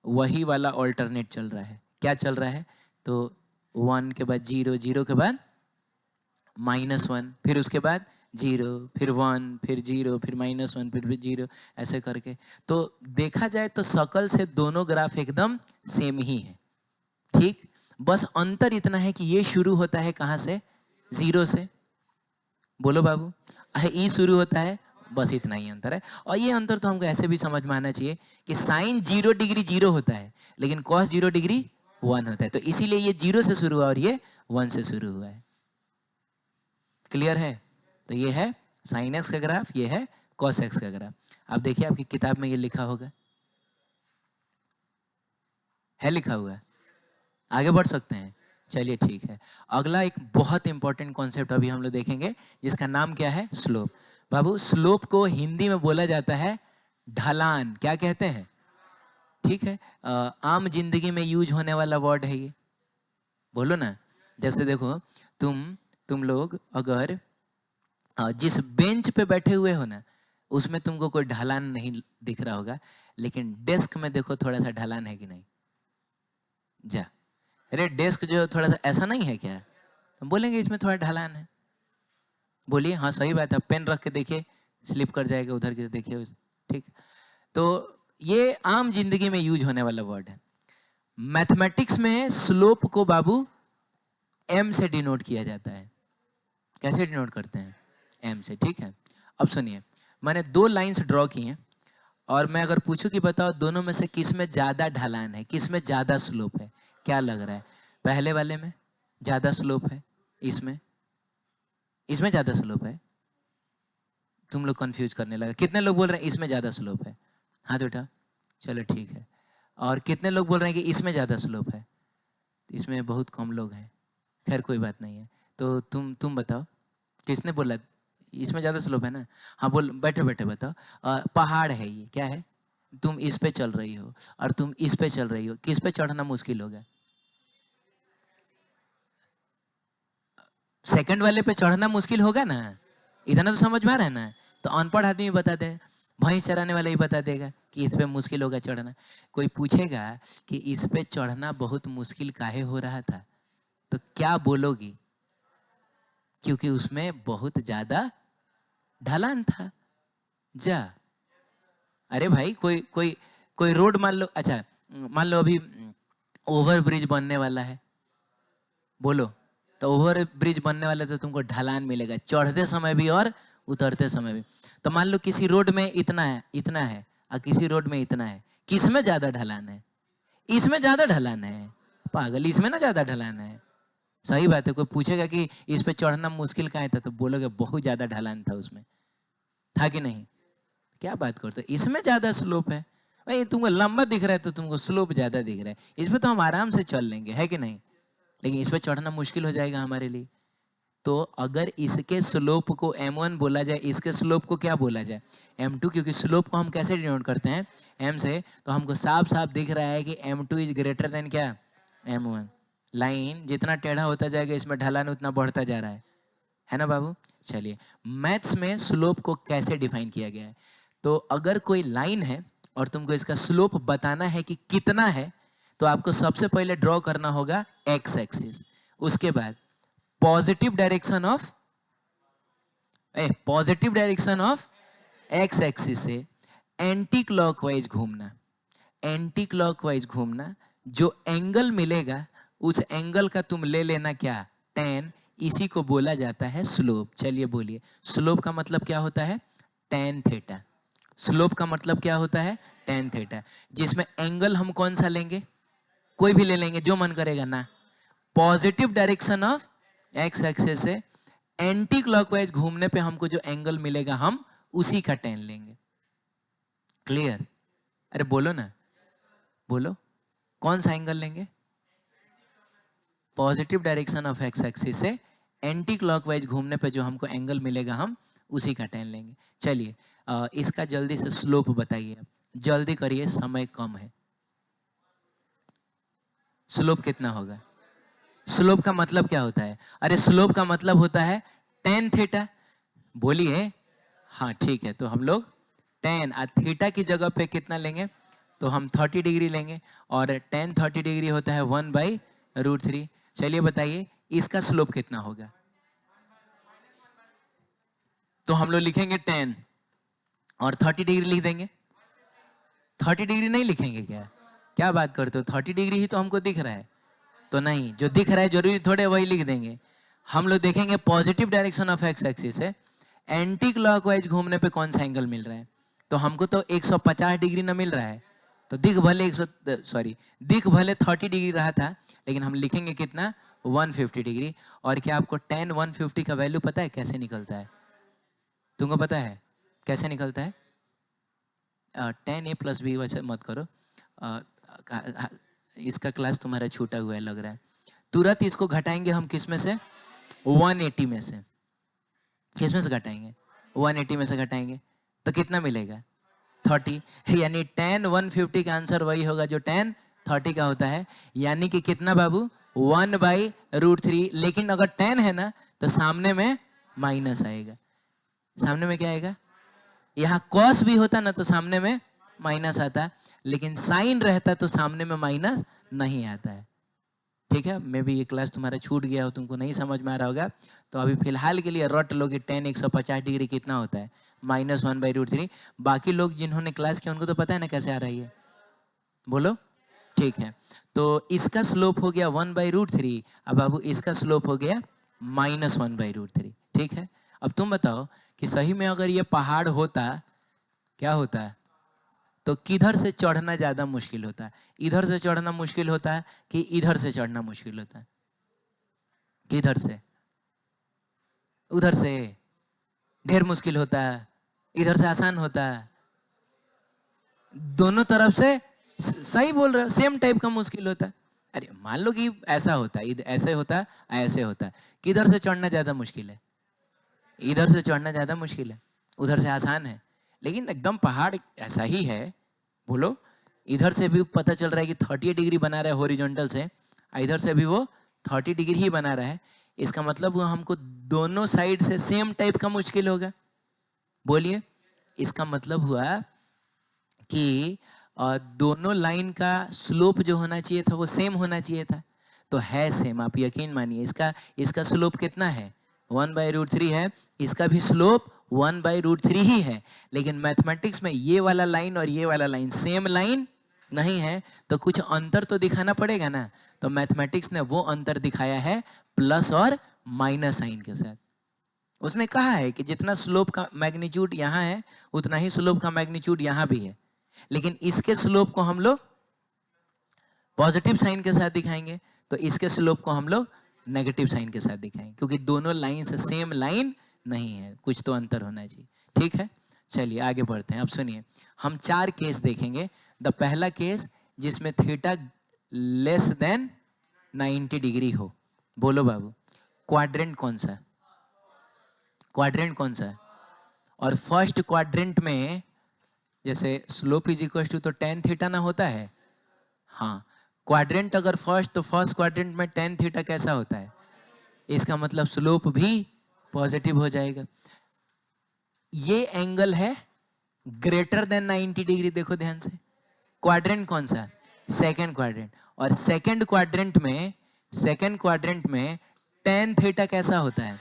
वही वाला ऑल्टरनेट चल रहा है। क्या चल रहा है? तो 1 के बाद 0, 0 के बाद -1, फिर उसके बाद 0, फिर 1, फिर 0, फिर -1, फिर 0, ऐसे करके। तो देखा जाए तो शकल से दोनों ग्राफ एकदम सेम ही है, ठीक। बस अंतर इतना है कि ये शुरू होता है कहाँ से? 0 से। बोलो बाबू। ई शुरू होता है, बस इतना ही अंतर है। और ये अंतर तो हमको ऐसे भी समझ में आना चाहिए कि साइन 0 डिग्री 0 होता है, लेकिन cos 0 डिग्री 1 होता है। तो इसीलिए ये 0 से शुरू हुआ और ये 1 से शुरू हुआ है। क्लियर है? तो ये है साइन एक्स का ग्राफ, ये है cos x का ग्राफ। आप देखिए आपकी किताब में ये लिखा होगा, है लिखा हुआ है। आगे बढ़ सकते हैं? चलिए ठीक है। अगला एक बहुत इंपॉर्टेंट कॉन्सेप्ट अभी हम लोग देखेंगे, जिसका नाम क्या है? स्लोप। बाबू स्लोप को हिंदी में बोला जाता है ढलान। क्या कहते हैं? ठीक है। आम जिंदगी में यूज होने वाला वर्ड है ये। बोलो ना। जैसे देखो तुम लोग अगर जिस बेंच पे बैठे हुए हो ना, उसमें तुमको कोई ढलान नहीं दिख रहा होगा, लेकिन डेस्क में देखो थोड़ा सा ढलान है कि नहीं। जा, अरे डेस्क जो थोड़ा सा ऐसा नहीं है क्या? हम बोलेंगे इसमें थोड़ा ढलान है। बोलिए हाँ सही बात है, पेन रख के देखिए स्लिप कर जाएगा उधर की, देखिए ठीक। तो ये आम जिंदगी में यूज होने वाला वर्ड है। मैथमेटिक्स में स्लोप को बाबू एम से डिनोट किया जाता है। कैसे डिनोट करते हैं? एम से, ठीक है। अब सुनिए, मैंने 2 लाइंस ड्रॉ की हैं और मैं अगर पूछूं कि बताओ दोनों में से किस में ज्यादा ढलान है, किस में ज्यादा स्लोप है, क्या लग रहा है? पहले वाले में ज्यादा स्लोप है, इसमें ज्यादा स्लोप है। तुम लोग कंफ्यूज करने लगे। कितने लोग बोल रहे हैं इसमें ज्यादा स्लोप है? हाथ उठा। चलो ठीक है। और कितने लोग बोल रहे हैं कि इसमें ज्यादा स्लोप है? इसमें बहुत कम लोग हैं। खैर कोई बात नहीं है। तो तुम बताओ किसने बोला इसमें ज्यादा स्लोप है ना? हाँ बोल, बैठे बैठे बताओ। पहाड़ है ये, क्या है? तुम इस पे चल रही हो और तुम इस पे चल रही हो, किस पे चढ़ना मुश्किल होगा? सेकंड वाले पे चढ़ना मुश्किल होगा ना। इतना तो समझ में आ रहा है ना। तो अनपढ़ आदमी बता दे, भैंस चराने वाला ही बता देगा कि इस पे मुश्किल होगा चढ़ना। कोई पूछेगा कि इस पे चढ़ना बहुत मुश्किल काहे हो रहा था, तो क्या बोलोगी? क्योंकि उसमें बहुत ज्यादा ढलान था। जा, अरे भाई कोई कोई कोई रोड मान लो, अच्छा मान लो अभी ओवर ब्रिज बनने वाला है, बोलो। तो ओवर ब्रिज बनने वाला तो तुमको ढलान मिलेगा चढ़ते समय भी और उतरते समय भी। तो मान लो किसी रोड में इतना है और किसी रोड में इतना है, किसमें ज्यादा ढलान है? इसमें ज्यादा ढलान है पागल, इसमें ना ज्यादा ढलान है। सही बात है। कोई पूछेगा कि इस पे चढ़ना मुश्किल काहे था, तो बोलोगे बहुत ज्यादा ढलान था उसमें, था कि नहीं? क्या बात करते हो, इसमें ज्यादा स्लोप है। भाई तुमको लंबा दिख रहा है तो तुमको स्लोप ज्यादा दिख रहा है, इसमें तो हम आराम से चल लेंगे, है कि नहीं? लेकिन इस पे चढ़ना मुश्किल हो जाएगा हमारे लिए। तो अगर इसके स्लोप को m1 बोला जाए, इसके स्लोप को क्या बोला जाए? m2। क्योंकि स्लोप को हम कैसे डिनोट करते हैं? m से। तो हमको साफ साफ दिख रहा है कि m2 इज ग्रेटर देन क्या? m1। लाइन जितना टेढ़ा होता जाएगा इसमें ढलान उतना बढ़ता जा रहा है ना बाबू? चलिए, मैथ्स में स्लोप को कैसे डिफाइन किया गया है? तो अगर कोई लाइन है और तुमको इसका स्लोप बताना है कि कितना है, तो आपको सबसे पहले ड्रॉ करना होगा एक्स एक्सिस। उसके बाद positive direction of X axis से एंटी क्लॉकवाइज घूमना। एंटी क्लॉकवाइज घूमना, जो एंगल मिलेगा उस एंगल का तुम ले लेना क्या? tan। इसी को बोला जाता है स्लोप। चलिए बोलिए, स्लोप का मतलब क्या होता है? tan theta. स्लोप का मतलब क्या होता है? tan theta. जिसमें एंगल हम कौन सा लेंगे? कोई भी ले लेंगे जो मन करेगा ना। Positive direction of X axis से एंटी क्लॉकवाइज घूमने पे हमको जो एंगल मिलेगा हम उसी का tan लेंगे। क्लियर? अरे बोलो ना, बोलो कौन सा एंगल लेंगे? Positive direction of X axis से एंटी क्लॉकवाइज घूमने पे जो हमको एंगल मिलेगा हम उसी का tan लेंगे। चलिए इसका जल्दी से स्लोप बताइए, जल्दी करिए, समय कम है। स्लोप कितना होगा? स्लोप का मतलब क्या होता है? अरे स्लोप का मतलब होता है tan थीटा। बोलिए हाँ ठीक है। तो हम लोग tan और थीटा की जगह पे कितना लेंगे? तो हम 30 डिग्री लेंगे और tan 30 डिग्री होता है 1/√3। चलिए बताइए इसका स्लोप कितना होगा? तो हम लोग लिखेंगे tan और 30 डिग्री लिख देंगे। 30 डिग्री नहीं लिखेंगे क्या? क्या बात करते हो, 30 डिग्री ही तो हमको दिख रहा है। तो नहीं, जो दिख रहा है जरूरी थोड़े वही लिख देंगे। हम लोग देखेंगे positive direction of X axis से एंटी क्लॉकवाइज घूमने पे कौन सा एंगल मिल रहा है। तो हमको तो 150 डिग्री ना मिल रहा है, तो दिख भले 30 डिग्री रहा था, लेकिन हम लिखेंगे कितना? 150 डिग्री। और क्या आपको tan 150 का वैल्यू पता है कैसे निकलता है? तुमको पता है कैसे निकलता है? tan a + b, वैसे मत करो, इसका क्लास तुम्हारा छूटा हुआ है लग रहा है। तुरंत इसको घटाएंगे हम किस में से? 180 में से। किस में से घटाएंगे? 180 में से घटाएंगे तो कितना मिलेगा? 30। यानी tan 150 का आंसर वही होगा जो tan 30 का होता है। यानी कि कितना बाबू? 1/√3। लेकिन अगर tan है ना तो सामने में माइनस आएगा। सामने में क्या आएगा? यहाँ कॉस भी होता ना तो सामने में माइनस आता, लेकिन साइन रहता तो सामने में माइनस नहीं आता है। ठीक है, मे भी ये क्लास तुम्हारा छूट गया हो, तुमको नहीं समझ में आ रहा होगा, तो अभी फिलहाल के लिए रट लो कि tan 150 डिग्री कितना होता है, -1/√3। बाकी लोग जिन्होंने क्लास किया उनको तो पता है ना कैसे आ रही है, बोलो। ठीक है, तो इसका स्लोप हो गया 1/√3, अब बाबू इसका स्लोप हो गया -1/√3। ठीक है, अब तुम बताओ कि सही में अगर ये पहाड़ होता क्या होता है, तो किधर से चढ़ना ज्यादा मुश्किल होता है? इधर से चढ़ना मुश्किल होता है कि इधर से चढ़ना मुश्किल होता है? किधर से? उधर से ढेर मुश्किल होता है, इधर से आसान होता है। दोनों तरफ से सही बोल रहे हो, सेम टाइप का मुश्किल होता है। अरे मान लो कि ऐसा होता है, ऐसे होता है, ऐसे होता है, किधर से चढ़ना ज्यादा मुश्किल है? इधर से चढ़ना ज्यादा मुश्किल है, उधर से आसान है। लेकिन एकदम पहाड़ ऐसा ही है, बोलो। इधर से भी पता चल रहा है कि 30 डिग्री बना रहा है हॉरिजॉन्टल से, इधर से भी वो 30 डिग्री ही बना रहा है। इसका मतलब वो हमको दोनों साइड से सेम टाइप का मुश्किल होगा। बोलिए, इसका मतलब हुआ कि दोनों लाइन का स्लोप जो होना चाहिए था वो सेम होना चाहिए था, तो है सेम। आप यकीन मानिए, इसका स्लोप कितना है? 1/√3 है, इसका भी स्लोप 1/√3 ही है। लेकिन मैथमेटिक्स में ये वाला लाइन और ये वाला लाइन सेम लाइन नहीं है, तो कुछ अंतर तो दिखाना पड़ेगा ना। तो मैथमेटिक्स ने वो अंतर दिखाया है प्लस और माइनस साइन के साथ। उसने कहा है कि जितना स्लोप का मैग्नीट्यूड यहाँ है उतना ही स्लोप का मैग्नीट्यूड यहाँ भी है, लेकिन इसके स्लोप को हम लोग पॉजिटिव साइन के साथ दिखाएंगे, तो इसके स्लोप को हम लोग नेगेटिव साइन के साथ दिखाएंगे, क्योंकि दोनों लाइन से सेम लाइन नहीं है, कुछ तो अंतर होना चाहिए। ठीक है, चलिए आगे बढ़ते हैं। अब सुनिए, हम 4 केस देखेंगे। द पहला केस जिसमें थीटा लेस देन 90 डिग्री हो। बोलो बाबू, क्वाड्रेंट कौन सा है? क्वाड्रेंट कौन सा है? और फर्स्ट क्वाड्रेंट में जैसे स्लोप इज इक्वल टू तो tan थीटा ना होता है। हाँ, क्वाड्रेंट अगर फर्स्ट, तो फर्स्ट क्वाड्रेंट में tan थीटा कैसा होता है? इसका मतलब स्लोप भी पॉजिटिव हो जाएगा। ये एंगल है ग्रेटर देन 90 डिग्री। देखो ध्यान से, क्वाड्रेंट कौन सा है? Second quadrant. और सेकेंड क्वाड्रेंट में tan थीटा कैसा होता है?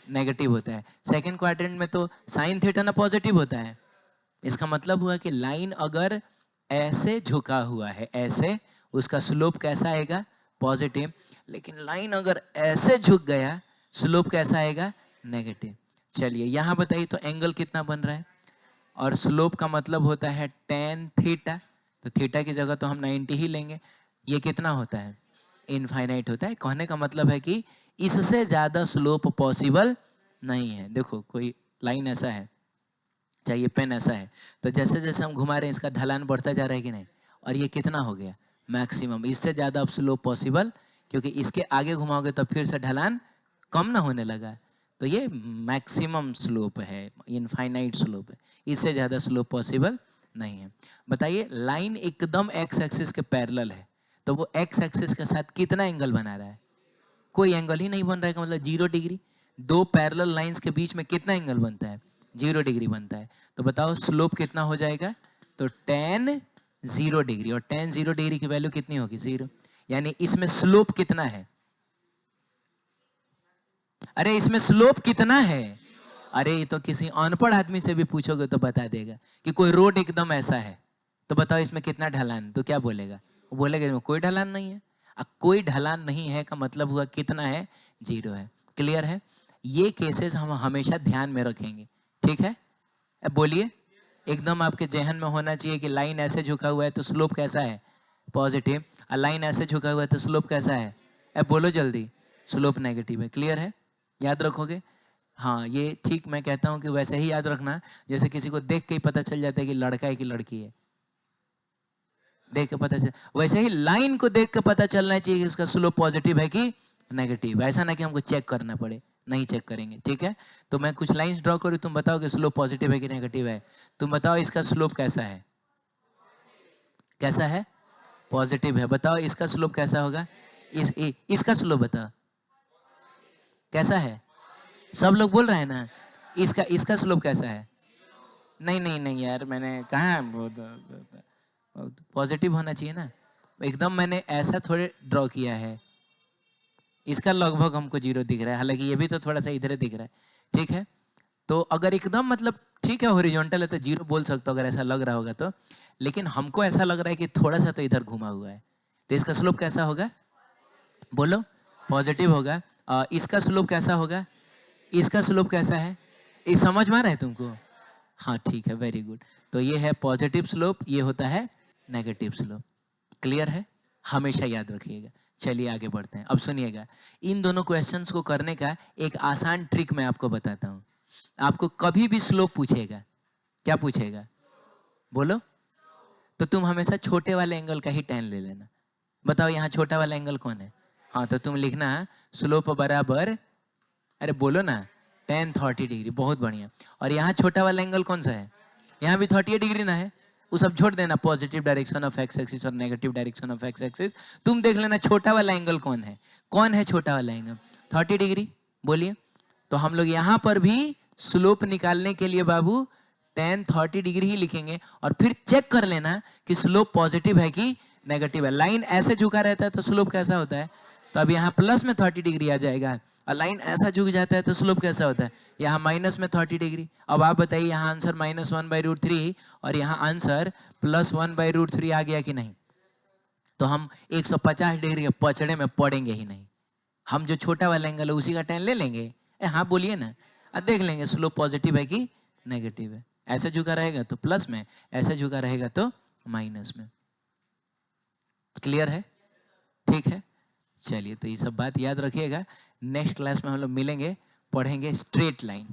नेगेटिव होता है। सेकेंड क्वाड्रेंट में तो साइन थीटा ना पॉजिटिव होता है। इसका मतलब हुआ कि लाइन अगर ऐसे झुका हुआ है, ऐसे, उसका स्लोप कैसा आएगा? पॉजिटिव। लेकिन लाइन अगर ऐसे झुक गया, स्लोप कैसा आएगा? नेगेटिव। चलिए यहाँ बताइए, तो एंगल कितना बन रहा है? और स्लोप का मतलब होता है tan थीटा, तो थीटा की जगह तो हम 90 ही लेंगे। ये कितना होता है? इनफाइनाइट होता है। कहने का मतलब है कि इससे ज्यादा स्लोप पॉसिबल नहीं है। देखो कोई लाइन ऐसा है, चाहिए पेन ऐसा है, तो जैसे जैसे हम घुमा रहे हैं इसका ढलान बढ़ता जा रहा है कि नहीं? और ये कितना हो गया? मैक्सिमम। इससे ज़्यादा अब स्लोप पॉसिबल, क्योंकि इसके आगे घुमाओगे तो फिर से ढलान कम ना होने लगा, तो ये मैक्सिमम स्लोप है, इनफाइनाइट स्लोप है। इससे ज़्यादा स्लोप पॉसिबल नहीं है। बताइए, लाइन एकदम एक्स एक्सिस के पैरेलल है, तो वो एक्स एक्सिस के साथ कितना एंगल बना रहा है? कोई एंगल ही नहीं बन रहा है, मतलब 0 डिग्री। दो पैरेलल लाइंस के बीच में कितना एंगल बनता है? 0 डिग्री बनता है। तो बताओ स्लोप कितना हो जाएगा? तो tan 0 डिग्री, और tan 0 डिग्री की वैल्यू कितनी होगी? 0। यानी इसमें स्लोप कितना है? अरे इसमें स्लोप कितना है? अरे ये तो किसी अनपढ़ आदमी से भी पूछोगे तो बता देगा कि कोई रोड एकदम ऐसा है, तो बताओ इसमें कितना ढलान, तो क्या बोलेगा? वो बोलेगा इसमें कोई ढलान नहीं है। कोई ढलान नहीं है का मतलब हुआ कितना है? 0 है। क्लियर है? ये केसेस हम हमेशा ध्यान में रखेंगे। ठीक है, अब बोलिए, एकदम आपके जहन में होना चाहिए कि लाइन ऐसे झुका हुआ है तो स्लोप कैसा है? पॉजिटिव। और लाइन ऐसे झुका हुआ है तो स्लोप कैसा है? अब बोलो जल्दी, स्लोप नेगेटिव है। क्लियर है? याद रखोगे? हाँ, ये ठीक मैं कहता हूँ कि वैसे ही याद रखना जैसे किसी को देख के ही पता चल जाता है कि लड़का है कि लड़की है। देख के पता चल, वैसे ही लाइन को देख के पता चलना चाहिए कि उसका स्लोप पॉजिटिव है कि नेगेटिव। ऐसा ना कि हमको चेक करना पड़े, नहीं चेक करेंगे। ठीक है, तो मैं कुछ लाइंस ड्रॉ करूँ, तुम बताओ कि स्लोप पॉजिटिव है कि नेगेटिव है। तुम बताओ इसका स्लोप कैसा है? कैसा है? पॉजिटिव है। बताओ इसका स्लोप कैसा होगा? इसका स्लोप बताओ कैसा है? सब लोग बोल रहे हैं ना। इसका स्लोप कैसा है? नहीं नहीं नहीं यार, मैंने कहा पॉजिटिव होना चाहिए ना, एकदम मैंने ऐसा थोड़े ड्रॉ किया है। इसका लगभग हमको 0 दिख रहा है, हालांकि ये भी तो थोड़ा सा इधर दिख रहा है, ठीक है। तो अगर एकदम मतलब ठीक है हॉरिजॉन्टल है तो 0 बोल सकते हो अगर ऐसा लग रहा होगा तो, लेकिन हमको ऐसा लग रहा है कि थोड़ा सा तो इधर घुमा हुआ है, तो इसका स्लोप कैसा होगा? बोलो। पॉजिटिव होगा। इसका स्लोप कैसा होगा? इसका स्लोप कैसा है? ये समझ में आ रहा है तुमको? हाँ ठीक है, वेरी गुड। तो ये है पॉजिटिव स्लोप, ये होता है नेगेटिव स्लोप। क्लियर है? हमेशा याद रखिएगा। चलिए आगे बढ़ते हैं। अब सुनिएगा, इन दोनों क्वेश्चंस को करने का एक आसान ट्रिक मैं आपको बताता हूँ। आपको कभी भी स्लोप पूछेगा, क्या पूछेगा? बोलो। तो तुम हमेशा छोटे वाले एंगल का ही tan ले लेना। बताओ यहाँ छोटा वाला एंगल कौन है? हाँ, तो तुम लिखना स्लोप बराबर, अरे बोलो ना, tan 30 डिग्री। बहुत बढ़िया। और यहाँ छोटा वाला एंगल कौन सा है? यहाँ भी 38 डिग्री ना है, वो सब छोड़ देना, positive direction of X axis और negative direction of X axis. तुम देख लेना छोटा वाला एंगल कौन है। कौन है छोटा वाला एंगल? 30 डिग्री। बोलिए। तो हम लोग यहाँ पर भी स्लोप निकालने के लिए बाबू tan 30 डिग्री ही लिखेंगे, और फिर चेक कर लेना कि स्लोप पॉजिटिव है कि नेगेटिव है। लाइन ऐसे झुका रहता है तो स्लोप कैसा होता है? तो अब यहाँ प्लस में 30 डिग्री आ जाएगा, और लाइन ऐसा झुक जाता है तो स्लोप कैसा होता है? यहाँ माइनस में 30 डिग्री। अब आप बताइए, यहाँ आंसर -1/√3 और यहाँ आंसर +1/√3 आ गया कि नहीं? तो हम 150 डिग्री के पचड़े में पड़ेंगे ही नहीं। हम जो छोटा वाला एंगल है उसी का tan ले लेंगे। हाँ बोलिए ना, देख लेंगे स्लोप पॉजिटिव है कि नेगेटिव है। ऐसे झुका रहेगा तो प्लस में, ऐसे झुका रहेगा तो माइनस में। क्लियर है? ठीक है। चलिए, तो ये सब बात याद रखिएगा। नेक्स्ट क्लास में हम लोग मिलेंगे, पढ़ेंगे स्ट्रेट लाइन।